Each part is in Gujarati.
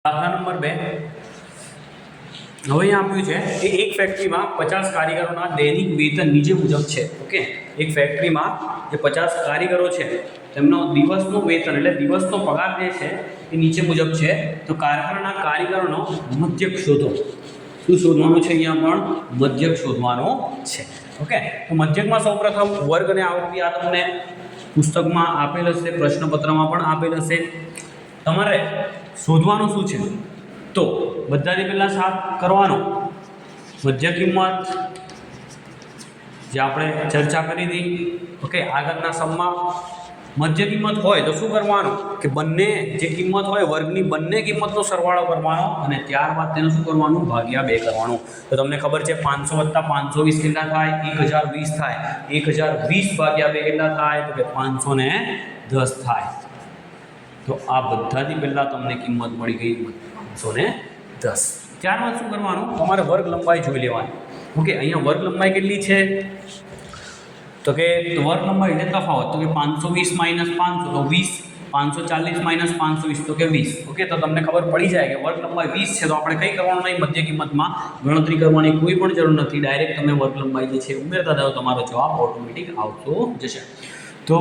દાખલા નંબર 2 હવે અહીંયા આપ્યું છે કે એક ફેક્ટરીમાં 50 કારીગરોના દૈનિક વેતન નીચે મુજબ છે. ઓકે, એક ફેક્ટરીમાં જે 50 કારીગરો છે તેમનો દિવસનું વેતન એટલે દિવસનો પગાર જે છે એ નીચે મુજબ છે. તો કારખાનાના કારીગરોનો મધ્યક શોધો. શું શોધવાનું છે? અહીંયા પણ મધ્યક શોધવાનો છે. ઓકે, તો મધ્યકમાં સૌપ્રથમ વર્ગ અને આવૃત્તિ આ તમને પુસ્તકમાં આપેલ હશે, પ્રશ્નપત્રમાં પણ આપેલ હશે. તમારે શોધવાનું શું છે? તો બધાથી પહેલાં સાફ કરવાનો મધ્ય કિંમત જે આપણે ચર્ચા કરી હતી. ઓકે, આગળના સમમાં મધ્ય કિંમત હોય તો શું કરવાનું કે બંને જે કિંમત હોય વર્ગની બંને કિંમતનો સરવાળો કરવાનો અને ત્યારબાદ તેનું શું કરવાનું? ભાગ્યા 2 કરવાનું. તો તમને ખબર છે 500 + 520 કેટલા થાય? 1020 થાય. 1020 ભાગ્યા 2 કેટલા થાય? તો કે 510 થાય. તો આ બધાથી પહેલાં તમને કિંમત મળી ગઈ 510. ત્યારબાદ શું કરવાનું? તમારે વર્ગ લંબાઈ જોઈ લેવાની. ઓકે, અહીંયા વર્ગ લંબાઈ કેટલી છે? તો કે વર્ગ લંબાઈ એટલે તફાવત. તો કે 520 - 500 તો 20. 540 - 520 તો કે 20. ઓકે, તો તમને ખબર પડી જાય કે વર્ગ લંબાઈ 20 છે તો આપણે કંઈ કરવાનું નહીં, મધ્ય કિંમતમાં ગણતરી કરવાની કોઈ પણ જરૂર નથી. ડાયરેક્ટ તમે વર્ગ લંબાઈ જે છે ઉમેરતા જાઓ, તમારો જવાબ ઓટોમેટિક આવતો જશે. તો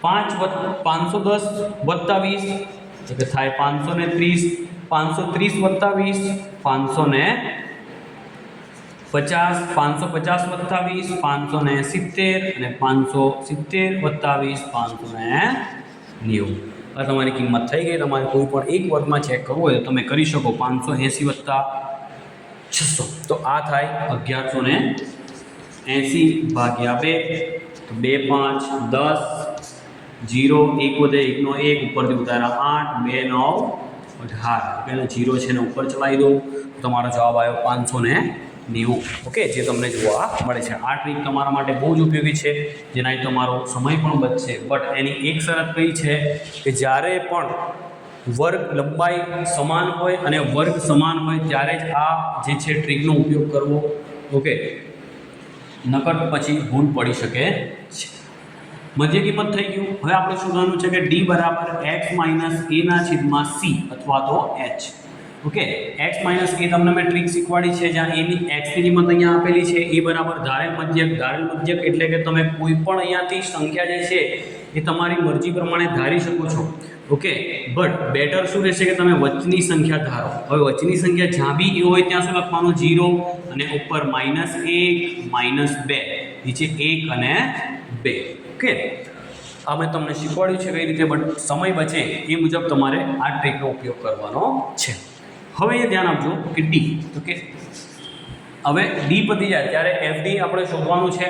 510 + 20 તો કે થાય 530. 530 + 20 550. 550 + 20 570 અને 570 + 20 590. આ તમારી કિંમત થઈ ગઈ. તમારે કોઈ પણ એક વર્ગમાં ચેક કરવું હોય તો તમે કરી શકો. 580 + 600 તો આ થાય 1180 ભાગ્યા 2 તો 2 5 10 0 1 વધે 1 નો 1 ઉપરથી ઉતાર્યા 8 2 9 18 એટલે 0 છે ને ઉપર ચલાવી દો. તમારો જવાબ આવ્યો 590. ઓકે, જે તમને જોવા મળે છે. આ ટ્રીક તમારા માટે બહુ જ ઉપયોગી છે, જેનાથી તમારો સમય પણ બચશે. બટ એની એક શરત કઈ છે કે જ્યારે પણ વર્ગ લંબાઈ સમાન હોય અને વર્ગ સમાન હોય ત્યારે જ આ જે છે ટ્રીકનો ઉપયોગ કરવો. ઓકે, નકર પછી ભૂલ પડી શકે છે. મધ્ય કિંમત થઈ ગયું. હવે આપણે શોધવાનું છે કે d = x - a/c અથવા તો h. ઓકે, x - a તમને મેં ટ્રીક શીખવાડી છે, જ્યાં a ની x ની કિંમત અહીંયા આપેલી છે. a બરાબર ધારેલ મધ્યક. ધારેલ મધ્યક એટલે કે તમે કોઈ પણ અહીંયાથી સંખ્યા જે છે એ તમારી મરજી પ્રમાણે ધારી શકો છો. ઓકે, બટ બેટર શું રહેશે કે તમે વચ્ચેની સંખ્યા ધારો. હવે વચ્ચેની સંખ્યા જ્યાં બી એ હોય ત્યાં શું લખવાનું? 0 અને ઉપર -1 -2, નીચે 1 અને 2. ઓકે, આ મેં તમને શીખવાડ્યું છે કઈ રીતે, બટ સમય બચે એ મુજબ તમારે આ ટ્રીકનો ઉપયોગ કરવાનો છે. હવે એ ધ્યાન આપજો કે ડી. ઓકે, હવે ડી પતી જાય ત્યારે એફડી આપણે શોધવાનું છે.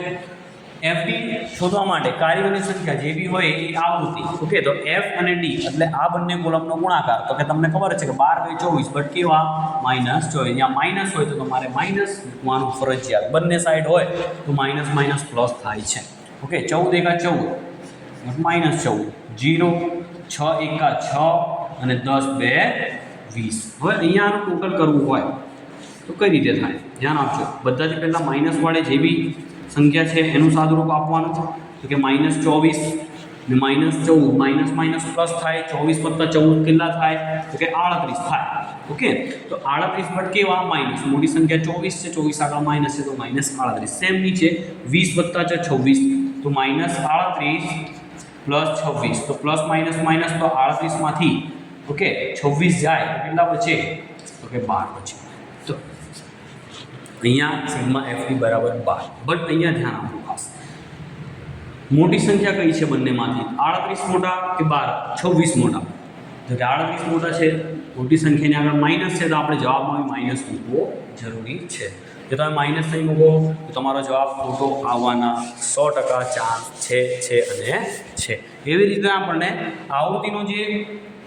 એફડી શોધવા માટે કારીગરોની સંખ્યા જે બી હોય એ આવૃત્તિ. ઓકે, તો એફ અને ડી એટલે આ બંને કોલમનો ગુણાકાર. તો કે તમને ખબર છે કે 12 × 24 બટ કેવા? -24. અહીંયા માઇનસ હોય તો તમારે માઇનસ મૂકવાનું ફરજિયાત. બંને સાઈડ હોય તો માઇનસ માઇનસ પ્લસ થાય છે. ઓકે, 14 × 14 -14 0 6 × 6 અને 10 2 20. હવે અહીંયા આનું ટોટલ કરવું હોય તો કઈ રીતે થાય? ધ્યાન આપજો. બધાથી પહેલાં માઇનસ વાળે જે બી સંખ્યા છે એનું સાદુરૂપ આપવાનું. તો કે -24 ને -14 માઇનસ માઇનસ પ્લસ થાય. 24 + 14 કેટલા થાય? તો કે 38 થાય. ઓકે, તો 38 બટ કેવા? માઇનસ. મોટી સંખ્યા 24 છે, 24 આગળ માઇનસ છે તો -38. સેમ નીચે 20 + 26 તો -38 + 26 તો પ્લસ માઇનસ માઇનસ તો 38 માંથી ઓકે 26 જાય તો કેટલા બચે? તો કે 12 બચે. તો અહીંયા સિગ્મા એફડી બરાબર 12. બટ અહીંયા ધ્યાન આપવું ખાસ, મોટી સંખ્યા કઈ છે બંનેમાંથી? 38 મોટા કે 12? 26 મોટા. તો કે 38 મોટા છે, મોટી સંખ્યાની આગળ માઇનસ છે તો આપણે જવાબમાં માઇનસ મૂકવો જરૂરી છે. જો તમે માઇનસ નહીં મૂકો તો તમારો જવાબ ખોટો આવવાના 100% ચાન્સ છે અને છે. એવી રીતે આપણને આવૃત્તિનો જે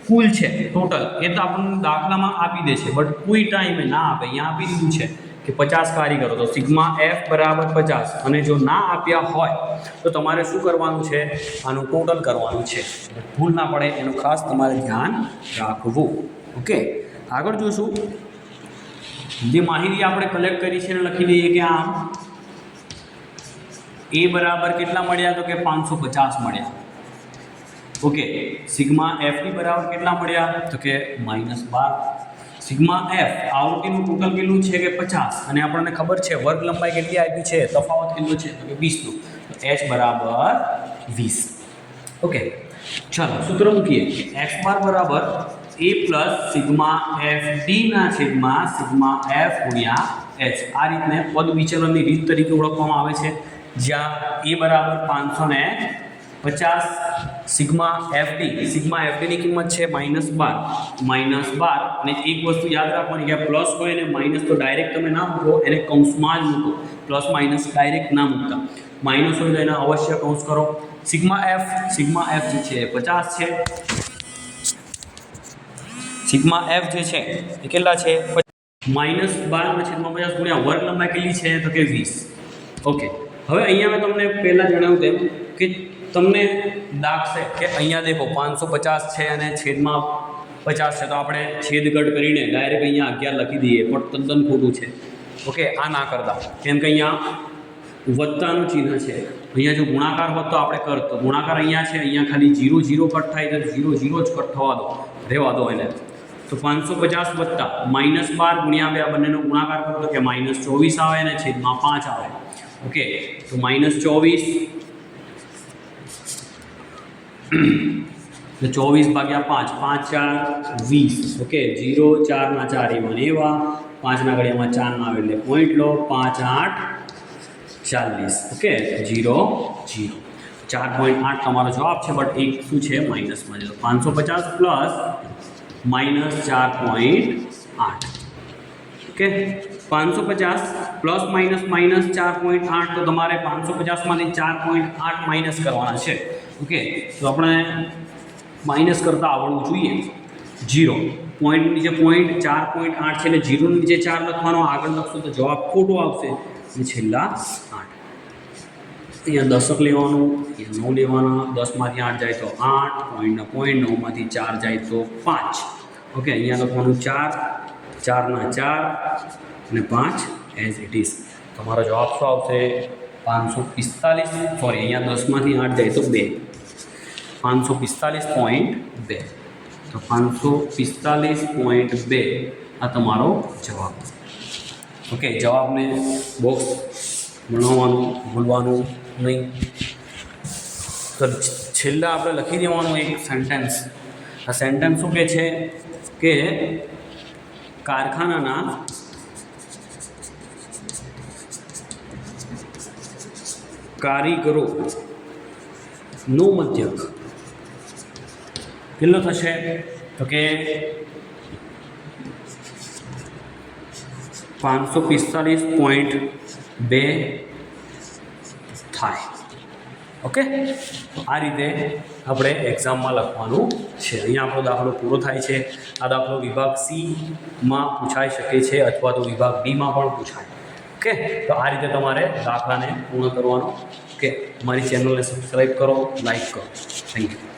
કુલ છે ટોટલ એ તો આપણને દાખલામાં આપી દે છે, બટ કોઈ ટાઈમે ના આપે. અહીંયા આપી દીધું છે કે 50 કારીગરો, તો સિગ્મા એફ બરાબર 50. અને જો ના આપ્યા હોય તો તમારે શું કરવાનું છે? આનું ટોટલ કરવાનું છે. ભૂલ ના પડે એનું ખાસ તમારે ધ્યાન રાખવું. ઓકે, આગળ જોશું. જે માહિતી આપણે કલેક્ટ કરી છે એને લખી દઈએ કે આમ એ બરાબર કેટલા મળ્યા? તો કે 550 મળ્યા. ઓકે, સિગ્મા એફની બરાબર કેટલા મળ્યા તો કે -12. સિગ્મા એફ આવૃત્તિનું ટોટલ કેટલું છે કે 50 અને આપણને ખબર છે વર્ગ લંબાઈ કેટલી આપી છે, તફાવત કેટલો છે તો કે 20 નો, તો h બરાબર 20. ઓકે, ચાલો સૂત્ર મૂકીએ. x બાર બરાબર a plus sigma F D ના છેદમાં સિગ્મા એફ ગુણ્યા h. આ રીતને પદ વિચલનની રીત તરીકે ઓળખવામાં આવે છે, જ્યાં a બરાબર 550 સિગ્મા એફડી ની કિંમત છે -12 અને એક વસ્તુ યાદ રાખવાની કે પ્લસ હોય અને માઇનસ તો ડાયરેક્ટ તમે ના મૂકો, એને કૌંસમાં જ મૂકો. પ્લસ માઇનસ ડાયરેક્ટ ના મૂકતા, માઇનસ હોય તો એને અવશ્ય કૌંસ કરો. સિગ્મા એફ જે છે 50 છે. સિગ્મા એફ જે છે એ કેટલા છે -12/50 ગુણ્યા વર્ગ લંબાઈ કેટલી છે તો કે 20. ઓકે, હવે અહીંયા મેં તમને પહેલા જણાવ્યું તેમ કે તમને લાગશે કે અહીંયા દેખો 550 છે અને છેદમાં 50 છે, તો આપણે છેદગઢ કરીને ડાયરેક્ટ અહીંયા 11 લખી દઈએ, પણ તદ્દન ખોટું છે. ઓકે, આ ના કરતા, કેમ કે અહીંયા વત્તાનું ચિહ્ન છે. અહીંયા જો ગુણાકાર હોત તો આપણે કરત, તો ગુણાકાર અહીંયા છે, અહીંયા ખાલી 0 0 કટ થાય તો 0 0 જ કટ થવા દો, રહેવા દો એને. તો 550 વત્તા -12 ગુણ્યા 2 આ બંનેનો ગુણાકાર કરો તો કે -24 આવે અને છેદમાં 5 આવે. ઓકે, તો -24 તો 24 ભાગ્યા 5, 5 4 20. ઓકે, 0 4 ના 4 એવા ને એવા, 5 ના ઘડિયામાં 4 ના આવે એટલે પોઈન્ટ લો, 5 8 40. ઓકે, 0 0 4.8 તમારો જવાબ છે, બટ એક શું છે માઇનસમાં છે, 550 પ્લસ -4.8. ઓકે, 550 પ્લસ માઇનસ 4.8, તો તમારે 550માંથી 4.8 માઇનસ કરવાના છે. ઓકે, તો આપણે માઇનસ કરતાં આવડવું જોઈએ. 0 પોઈન્ટ નીચે પોઈન્ટ 4.8 છે એટલે 0 ની નીચે 4 લખવાનો, આગળ લખશો તો જવાબ ખોટો આવશે અને છેલ્લા 8. અહીંયા દશક લેવાનું, અહીંયા 9 લેવાના, 10માંથી 8 જાય તો 8, પોઈન્ટના પોઈન્ટ, 9માંથી 4 જાય તો 5. ઓકે, અહીંયા લખવાનું 4, 4 ના 4 અને 5 એઝ ઇટ ઇઝ. તમારો જવાબ શું આવશે 545. સોરી, અહીંયા 10માંથી 8 જાય તો 2, 545.2. તો 545.2 આ તમારો જવાબ. ઓકે, જવાબને બોક્સ બનાવવાનું ભૂલવાનું નહીં. તો છેલ્લા આપણે લખી દેવાનું એક સેન્ટેન્સ. આ સેન્ટેન્સ શું કહે છે કે કારખાનાના કારીગરોનો મધ્યક કેટલો થશે તો કે 545.2 થાય. ઓકે, તો આ રીતે આપણે એક્ઝામમાં લખવાનું છે. અહીંયા આપણો દાખલો પૂરો થાય છે. આ દાખલો વિભાગ સીમાં પૂછાઈ શકે છે અથવા તો વિભાગ ડીમાં પણ પૂછાય. ઓકે, તો આ રીતે તમારે દાખલાને પૂર્ણ કરવાનો. ઓકે, મારી ચેનલને સબસ્ક્રાઈબ કરો, લાઈક કરો. Thank you.